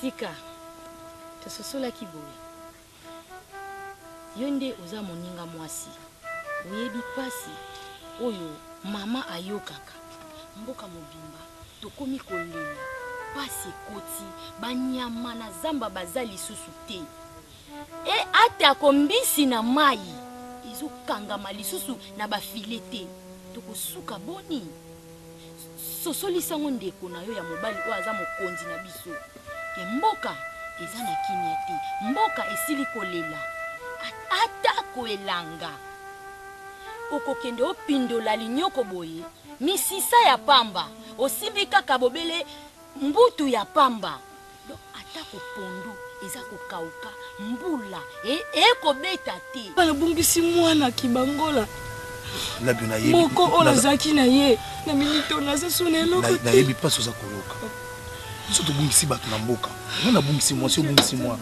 Sika, tososola kiboye. Yonde oza moninga mwasi. Uyebi pasi, oyo mama ayokaka. Mboka mobimba, tokomi kolela. Pasi koti, banyama na zamba bazali susu te. E ata kombisi na mai, izo kangama lisusu na bafilete. Toko suka boni. Sosoli sango ndeko na yo ya mobali o aza mokonzi na biso. Ke mboka eza na kimia te. Mboka esili kolela. Ata koelanga. Okokende opindola linyoko boye. Misisa ya pamba. Osibika kabobele mbutu ya pamba. Do ata kopondo eza kokauka. Mbula. Eko beta te. Bana bungisi mwana kibangola. Labina yebi. Moko ola zaki na ye. Na minito na za sonelo kote. Na yebi pas oza koloka. Soto bungisi batu na mboka. Nona bungisi moi, si bungisi moi.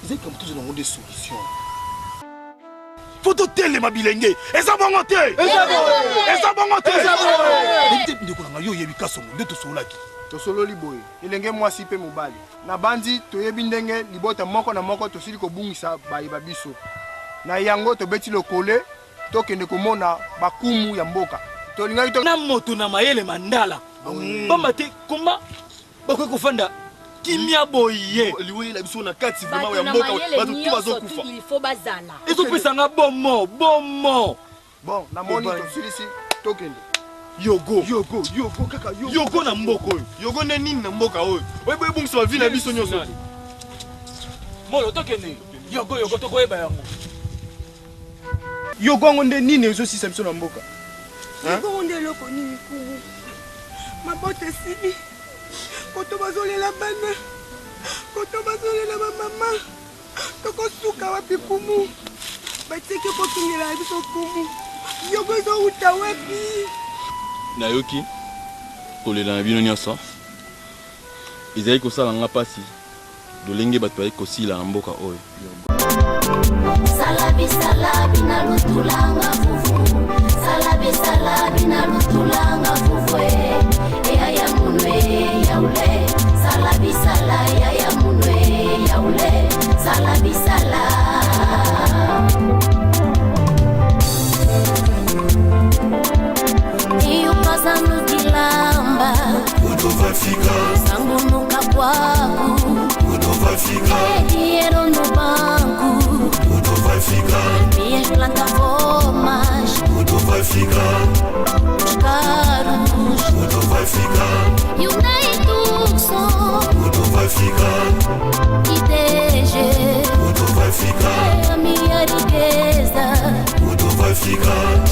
Zeki comme toujours dans des solutions. Faut tele mabilenge. Eza bongo te. Eza bongo te. Ndete ndeko na yo yebi kaso nde to solaki. To solo liboye. Elenge mwasi pe mobali. Na bandi to yebi ndenge libota moko na moko to sili ko bungisa ba biso. Na yango to beti lokole. Tokende komona bakumu ya mboka. Tolinga to na moto na mayele mandala. Bamba te koma bakwe kufanda kimia boye. Liwe la biso na kati vraiment ya mboka batu tu bazokufa. Il faut bazala. Ezo pesa nga bomo. Bon, na moni to silisi tokende. Yogo Kaka yogo. Yogo na mboko oyo. Yogo ne nini na mboka oyo. Oye boye bungisa vie na biso nyoso. Molo tokende. Yogo tokoyeba yango. Yogo ngonde nini ezo sisa biso na mboka? Yogo ngonde loko nini kumu. Mabote sili. Koto bazolela bana. Koto bazolela ba mama. Toko suka wapi kumu. Batiki kotungela biso kumu. Yogo zo uta wapi. Nayoki kolela na bino nyonso. Ezali kosala nga pasi. Dolenge bato bayi kosila na mboka oyo. Salabi na lutulanga fufu. Salabi na lutulanga fufu. Ya munwe ya ule. Salabi ya munwe ya ule. Salabi Iyo pasando kilamba. Udo vai ficar. Sangu nuka kwaku. Udo vai ficar. Dinheiro no banco. Udo vai ficar. Minhas plataformas. Udo vai ficar. Os caros. Udo vai ficar. E o Neituxon. Udo vai ficar. E DG. Udo vai ficar. É a minha riqueza. Udo vai ficar.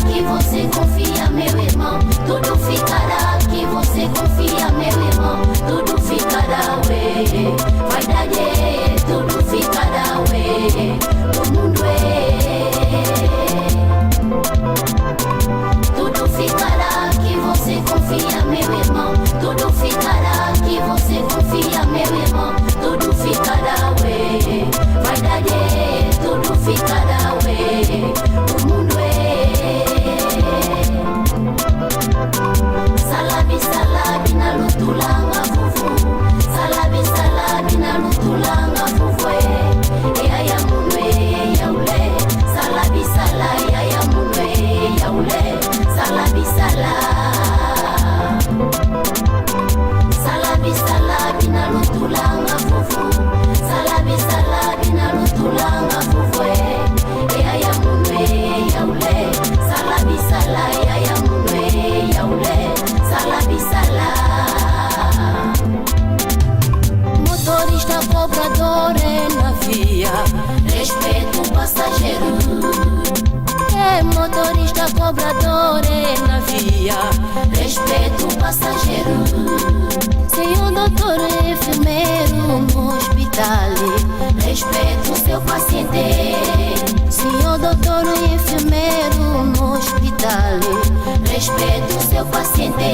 Que você confia, meu irmão. Tudo ficará. Que você confia, meu irmão. Tudo ficará, ué. Vai dar tudo ficará, ué. O mundo tudo ficará. Que você confia, meu irmão. Tudo ficará. Que você confia, meu irmão. Tudo ficará, ué. Vai dar tudo ficará, ué. O mundo Salabi na lutulanga fufu. Salabi na lutulanga fufu. Ya munwe ya ule. Salabi ya munwe ya ule. Salabi na lutulanga fufu. Salabi na lutulanga fufu. Ya munwe ya ule. Salabi ya munwe ya ule. Motorista cobrador na via. Respeito o passageiro. É motorista cobrador na via. Respeito o passageiro. Senhor doutor enfermeiro no hospital. Respeito o seu paciente. Senhor doutor enfermeiro no hospital. Respeito o seu paciente.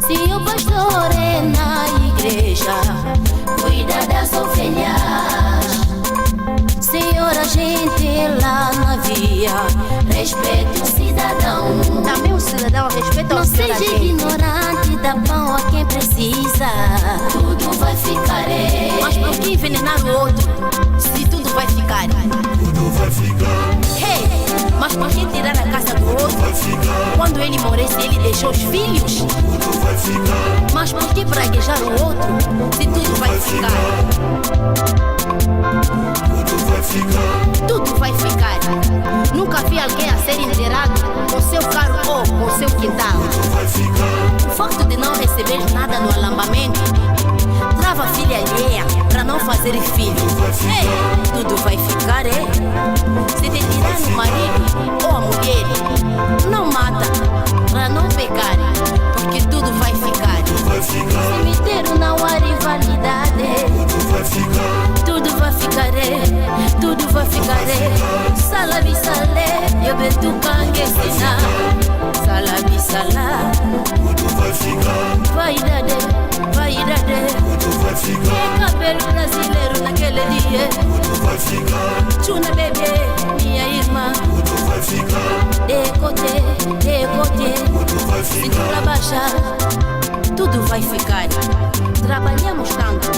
Se o pastor é na igreja, cuida das ovelhas. Senhora, gente lá na via, respeite o cidadão. Também o cidadão respeita Não o cidadão. seja ignorante, dá pão a quem precisa. Tudo vai ficar. Mas por que envenenar o outro se tudo vai ficar? Tudo vai ficar. Hey, mas por que tirar a casa do outro quando ele morresse ele deixou os filhos? Tudo vai ficar. Mas por que praguejar o outro se tudo vai ficar? Tudo vai ficar. Tudo vai ficar. Nunca vi alguém a ser enterrado com seu carro ou com seu quintal. Tudo vai ficar. O facto de não receber nada no alambamento trava a filha alheia pra não fazer filho. Ei, tudo vai ficar, é? Se te tirar o marido ou a mulher, não mata pra não pecar, porque tudo vai ficar. Vai ficar. Cemitério não há rivalidade. Tudo vai ficar. Tudo vai ficar, tudo vai ficar. Salabi salé, eu beto cangue sina. Salabi salá. Tudo vai ficar. Vai dar, vai dar. Tudo vai ficar. Cabelo brasileiro naquele dia. Tudo vai ficar. Chuna bebê, minha irmã. Tudo vai ficar. Decote, decote. Tudo vai Cintura ficar. baixa. Tudo vai ficar. Trabalhamos tanto,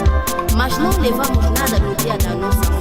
mas não levamos nada no dia da nossa morte.